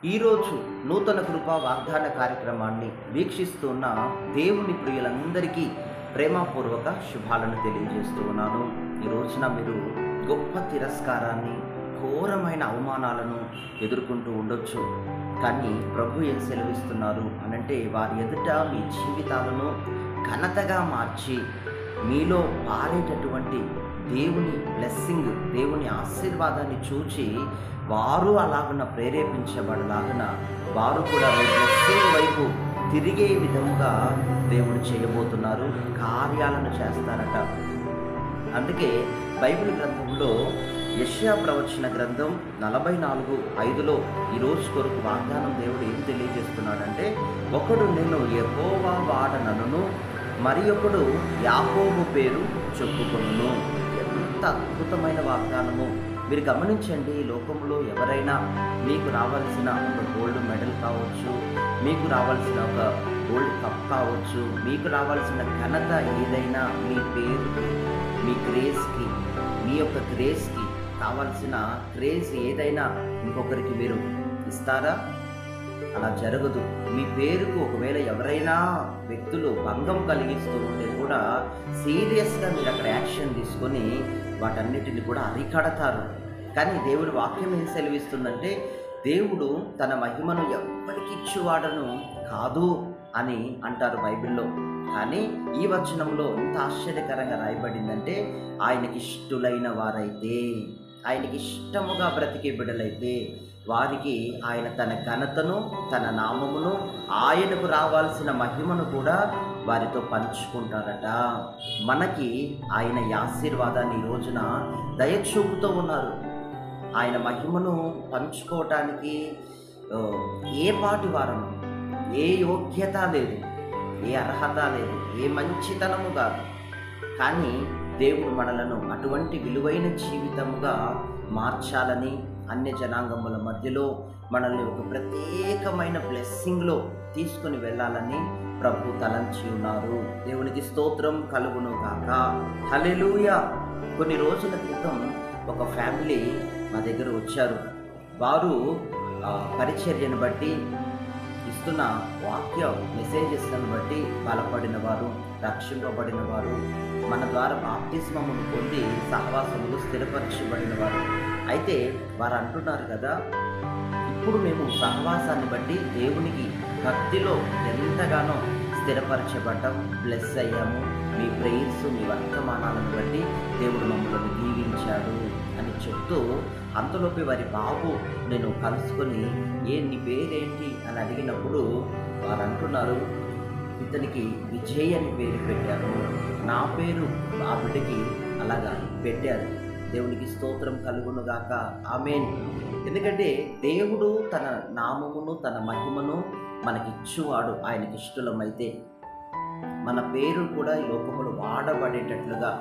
ఈరోజు నూతన కృపా వాగ్దాన కార్యక్రమాన్ని వీక్షిస్తున్న దేవుని ప్రియులందరికీ ప్రేమపూర్వక శుభాలను తెలియజేస్తూ ఉన్నాను. ఈ రోజున మీరు గొప్ప తిరస్కారాన్ని, ఘోరమైన అవమానాలను ఎదుర్కొంటూ ఉండొచ్చు. కానీ ప్రభు ఏం సెలవిస్తున్నారు అనంటే, వారి ఎదుట మీ జీవితాలను ఘనతగా మార్చి మీలో పారేటటువంటి దేవుని బ్లెస్సింగ్, దేవుని ఆశీర్వాదాన్ని చూచి వారు అలాగున ప్రేరేపించబడలాగున వారు కూడా మీ బ్లెస్సింగ్ వైపు తిరిగే విధముగా దేవుడు చేయబోతున్నారు, కార్యాలను చేస్తారట. అందుకే బైబిల్ గ్రంథంలో యెషయా ప్రవచన గ్రంథం 44:5లో ఈరోజు కొరకు వాగ్దానం దేవుడు ఏం తెలియజేస్తున్నాడంటే, ఒకడు నేను యెహోవా వాడనను, మరి ఒకడు యాకోబు పేరు చెప్పుకొనును. ఎంత అద్భుతమైన వాగ్దానము! మీరు గమనించండి, ఈ లోకంలో ఎవరైనా మీకు రావాల్సిన ఒక గోల్డ్ మెడల్ కావచ్చు, మీకు రావాల్సిన ఒక గోల్డ్ కప్ కావచ్చు, మీకు రావాల్సిన ఘనత ఏదైనా మీ పేరుకి, మీ గ్రేస్కి, మీ యొక్క గ్రేస్కి కావాల్సిన గ్రేస్ ఏదైనా ఇంకొకరికి మీరు ఇస్తారా? అలా జరగదు. మీ పేరుకు ఒకవేళ ఎవరైనా వ్యక్తులు భంగం కలిగిస్తూ ఉంటే కూడా సీరియస్గా మీరు అక్కడ యాక్షన్ తీసుకొని వాటన్నిటిని కూడా అరికడతారు. కానీ దేవుడి వాక్యం ఏం సెలవిస్తుందంటే, దేవుడు తన మహిమను ఎవ్వరికి ఇచ్చువాడను కాదు అని అంటారు బైబిల్లో. కానీ ఈ వచనంలో ఎంత ఆశ్చర్యకరంగా రాయబడిందంటే, ఆయనకి ఇష్టలైన వారైతే, ఆయనకి ఇష్టముగా బ్రతికే బిడ్డలైతే వారికి ఆయన తన ఘనతను, తన నామమును, ఆయనకు రావాల్సిన మహిమను కూడా వారితో పంచుకుంటారట. మనకి ఆయన ఈ ఆశీర్వాదాన్ని ఈ రోజున దయచూపుతూ ఉన్నారు. ఆయన మహిమను పంచుకోవటానికి ఏ పాటి వారము, ఏ యోగ్యత లేదు, ఏ అర్హత లేదు, ఏ మంచితనము కాదు. కానీ దేవుడు మనలను అటువంటి విలువైన జీవితముగా మార్చాలని, అన్య జనాంగముల మధ్యలో మనల్ని ఒక ప్రత్యేకమైన బ్లెస్సింగ్లో తీసుకుని వెళ్ళాలని ప్రభు తలంచి ఉన్నారు. దేవునికి స్తోత్రం కలుగును గాక. హల్లెలూయా. కొన్ని రోజుల క్రితం ఒక ఫ్యామిలీ మా దగ్గర వచ్చారు. వారు పరిచర్యను బట్టి, ఇస్తున్న వాక్య మెసేజెస్లను బట్టి బలపడిన వారు, రక్షింపబడిన వారు, మన ద్వారా బాప్తిస్మమును పొంది సహవాసములు స్థిరపరచబడిన వారు. అయితే వారు అంటున్నారు కదా, ఇప్పుడు మేము సహవాసాన్ని బట్టి దేవునికి భక్తిలో ఎంతగానో స్థిరపరచబడ్డాం, బ్లెస్ అయ్యాము. మీ ప్రేయర్స్, మీ వర్తమానాలను బట్టి దేవుడు మమ్మల్ని దీవించాడు అని చెప్తూ, అంతలోపే వారి బాబు నేను కలుసుకొని నీ పేరేంటి అని అడిగినప్పుడు వారు అంటున్నారు, ఇతనికి విజయ్ అని పేరు పెట్టారు, నా పేరు ఆ బిడ్డకి అలాగా పెట్టారు. దేవునికి స్తోత్రం కలుగునుగాక. ఆమేన్. ఎందుకంటే దేవుడు తన నామమును, తన మహిమను మనకిచ్చువాడు. ఆయనకి ఇష్టలమైతే మన పేరు కూడా ఈ లోకములు వాడబడేటట్లుగా,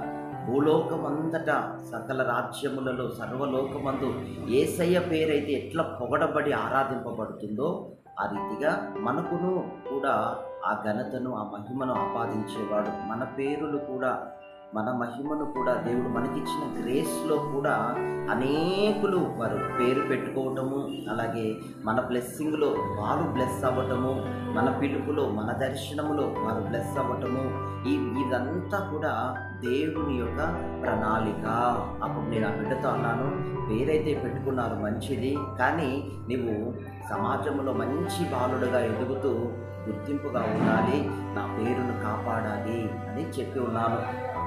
భూలోకమంతటా సకల రాజ్యములలో సర్వలోకమందు యేసయ్య పేరైతే ఎట్లా పొగడబడి ఆరాధింపబడుతుందో, ఆ రీతిగా మనకును కూడా ఆ ఘనతను, ఆ మహిమను ఆపాదించేవాడు. మన పేరులు కూడా, మన మహిమను కూడా దేవుడు మనకిచ్చిన గ్రేస్లో కూడా అనేకులు వారు పేరు పెట్టుకోవటము, అలాగే మన బ్లెస్సింగ్లో వారు బ్లెస్ అవ్వటము, మన పిలుపులో, మన దర్శనములో వారు బ్లెస్ అవ్వటము, ఇదంతా కూడా దేవుని యొక్క ప్రణాళిక. అప్పుడు నేను ఆ బిడ్డతో అన్నాను, పేరైతే పెట్టుకున్నారు మంచిది, కానీ నీవు సమాజంలో మంచి బాలుడుగా ఎదుగుతూ గుర్తింపుగా ఉండాలి, నా పేరును కాపాడాలి అని చెప్పి ఉన్నాను.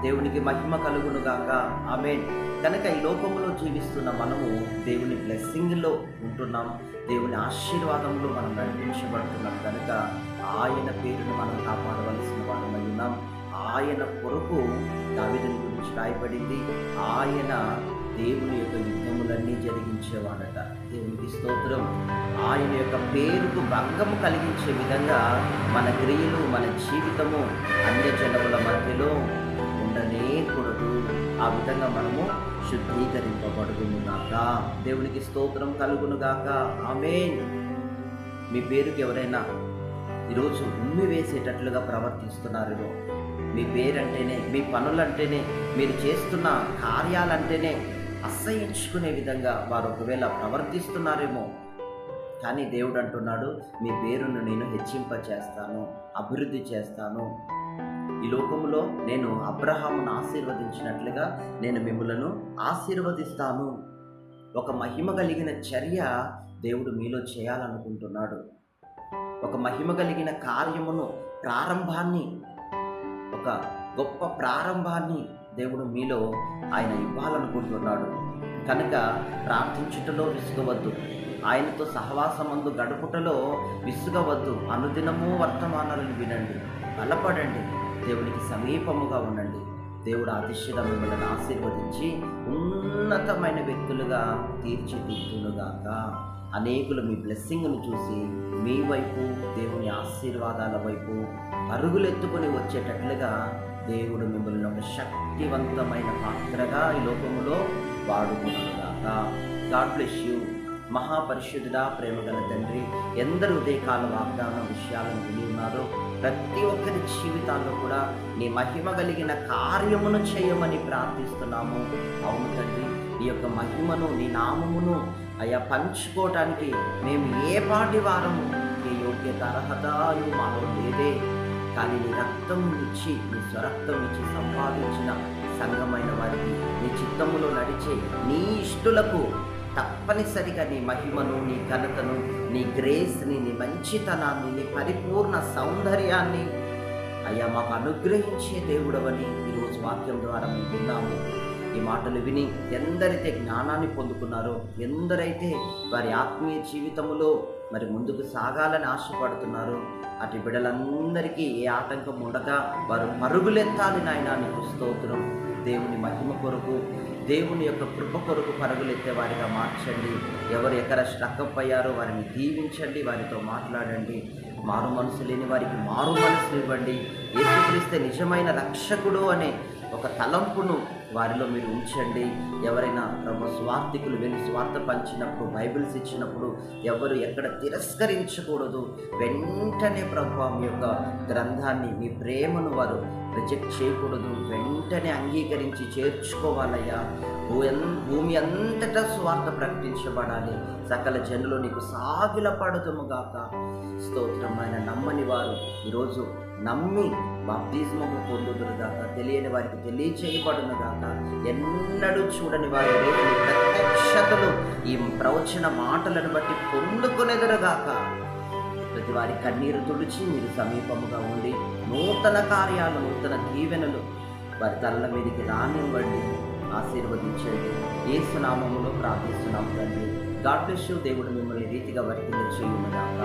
దేవునికి మహిమ కలుగునుగాక. ఆమేన్. కనుక ఈ లోకంలో జీవిస్తున్న మనము దేవుని బ్లెస్సింగ్లో ఉంటున్నాం, దేవుని ఆశీర్వాదంలో మనం నడిపించబడుతున్నాం. కనుక ఆయన పేరును మనం కాపాడవలసిన వాళ్ళమై ఉన్నాం. ఆయన కొరకు దావీదుని గురించి రాయబడింది, ఆయన దేవుని యొక్క యుద్ధములన్నీ జరిగించేవాడట. దేవునికి స్తోత్రం. ఆయన యొక్క పేరుకు భంగము కలిగించే విధంగా మన క్రియలు, మన జీవితము అన్యజనముల మధ్యలో ఉండనే కూడదు. ఆ విధంగా మనము శుద్ధీకరింపబడునుగాక. దేవునికి స్తోత్రం కలుగునుగాక. ఆమేన్. మీ పేరుకి ఎవరైనా ఈరోజు ఉమ్మి వేసేటట్లుగా ప్రవర్తిస్తున్నారేమో, మీ పేరంటేనే, మీ పనులంటేనే, మీరు చేస్తున్న కార్యాలంటేనే అసహ్యించుకునే విధంగా వారు ఒకవేళ ప్రవర్తిస్తున్నారేమో, కానీ దేవుడు అంటున్నాడు, మీ పేరును నేను హెచ్చింపచేస్తాను, అభివృద్ధి చేస్తాను. ఈ లోకంలో నేను అబ్రహామును ఆశీర్వదించినట్లుగా నేను మిమ్ములను ఆశీర్వదిస్తాను. ఒక మహిమ కలిగిన చర్య దేవుడు మీలో చేయాలనుకుంటున్నాడు. ఒక మహిమ కలిగిన కార్యమును, ప్రారంభాన్ని, ఒక గొప్ప ప్రారంభాన్ని దేవుడు మీలో ఆయన ఇవ్వాలనుకుంటున్నాడు. కనుక ప్రార్థించుటలో విసుగవద్దు, ఆయనతో సహవాసమందు గడుపుటలో విసుగవద్దు. అనుదినము వర్తమానాలను వినండి, బలపడండి, దేవునికి సమీపముగా ఉండండి. దేవుడు అతిశయంగా మిమ్మల్ని ఆశీర్వదించి ఉన్నతమైన వ్యక్తులుగా తీర్చిదిద్దునుగాక. అనేకులు మీ బ్లెస్సింగ్ను చూసి మీ వైపు, దేవుని ఆశీర్వాదాల వైపు పరుగులెత్తుకొని వచ్చేటట్లుగా దేవుడు మిమ్మల్ని ఒక శక్తివంతమైన పాత్రగా ఈ లోకములో వాడుకునుగాక. God bless you. మహాపరిశుద్ధుడా, ప్రేమగల తండ్రి, ఎందరు ఉదయకాల వాగ్దాన విషయాలను విని ఉన్నారో ప్రతి ఒక్కరి జీవితాల్లో కూడా నీ మహిమ కలిగిన కార్యమును చేయమని ప్రార్థిస్తున్నాము. అవును తండ్రి, ఈ యొక్క మహిమను, నీ నామమును అయ్యా పంచుకోవటానికి మేము ఏ పాటి వారము, నీ యోగ్యత అర్హత మాలో లేదే. కానీ నీ రక్తం ఇచ్చి, నీ స్వరక్తం ఇచ్చి సంపాదించిన సంఘమైన వారికి, నీ చిత్తములో నడిచే నీ ఇష్టులకు తప్పనిసరిగా నీ మహిమను, నీ ఘనతను, నీ గ్రేస్ని, నీ మంచితనాన్ని, నీ పరిపూర్ణ సౌందర్యాన్ని అయ్యా మాకు అనుగ్రహించే దేవుడవని ఈరోజు వాక్యం ద్వారా మేము విన్నాము. ఈ మాటలు విని ఎందరైతే జ్ఞానాన్ని పొందుకున్నారో, ఎందరైతే వారి ఆత్మీయ జీవితములో మరి ముందుకు సాగాలని ఆశపడుతున్నారో అటు బిడ్డలందరికీ ఏ ఆటంకం ఉండగా వారు పరుగులెత్తాలి నాయనా. నీకు స్తోత్రం. దేవుని మహిమ కొరకు, దేవుని యొక్క కృప కొరకు పరుగులెత్తే వారిగా మార్చండి. ఎవరు ఎక్కడ స్ట్రక్అప్ అయ్యారో వారిని దీవించండి, వారితో మాట్లాడండి. మారు మనసు లేని వారికి మారు మనసు ఇవ్వండి. యేసుక్రీస్తే నిజమైన రక్షకుడు అనే ఒక తలంపును వారిలో మీరు ఉంచండి. ఎవరైనా ప్రభు స్వార్థికులు వెళ్ళి స్వార్థ పంచినప్పుడు, బైబిల్స్ ఇచ్చినప్పుడు ఎవరు ఎక్కడ తిరస్కరించకూడదు. వెంటనే ప్రభు మీ యొక్క గ్రంథాన్ని, మీ ప్రేమను వారు రిజెక్ట్ చేయకూడదు. వెంటనే అంగీకరించి చేర్చుకోవాలయ్యా. భూమి అంతటా స్వార్థ ప్రకటించబడాలి. సకల జనులు నీకు సాగిలపడుతుముగాక. స్తోత్రమైన నమ్మని వారు ఈరోజు నమ్మి బాప్తిస్మము పొందుదురుగాక. తెలియని వారికి తెలియచేయబడునుగాక. ఎన్నడూ చూడని వారి దేవుని ప్రత్యక్షతలు ఈ ప్రవచన మాటలను బట్టి పొందుకునేదురుగాక. ప్రతి వారి కన్నీరు తుడిచి మీరు సమీపముగా ఉండి నూతన కార్యాలు, నూతన దీవెనలు వారి తలల మీదకి రానివ్వండి, ఆశీర్వదించండి. యేసు నామములో ప్రార్థిస్తున్నాము తండ్రి. God bless you. దేవుడు మిమ్మల్ని రీతిగా వర్తిల్ల చేయునుగాక.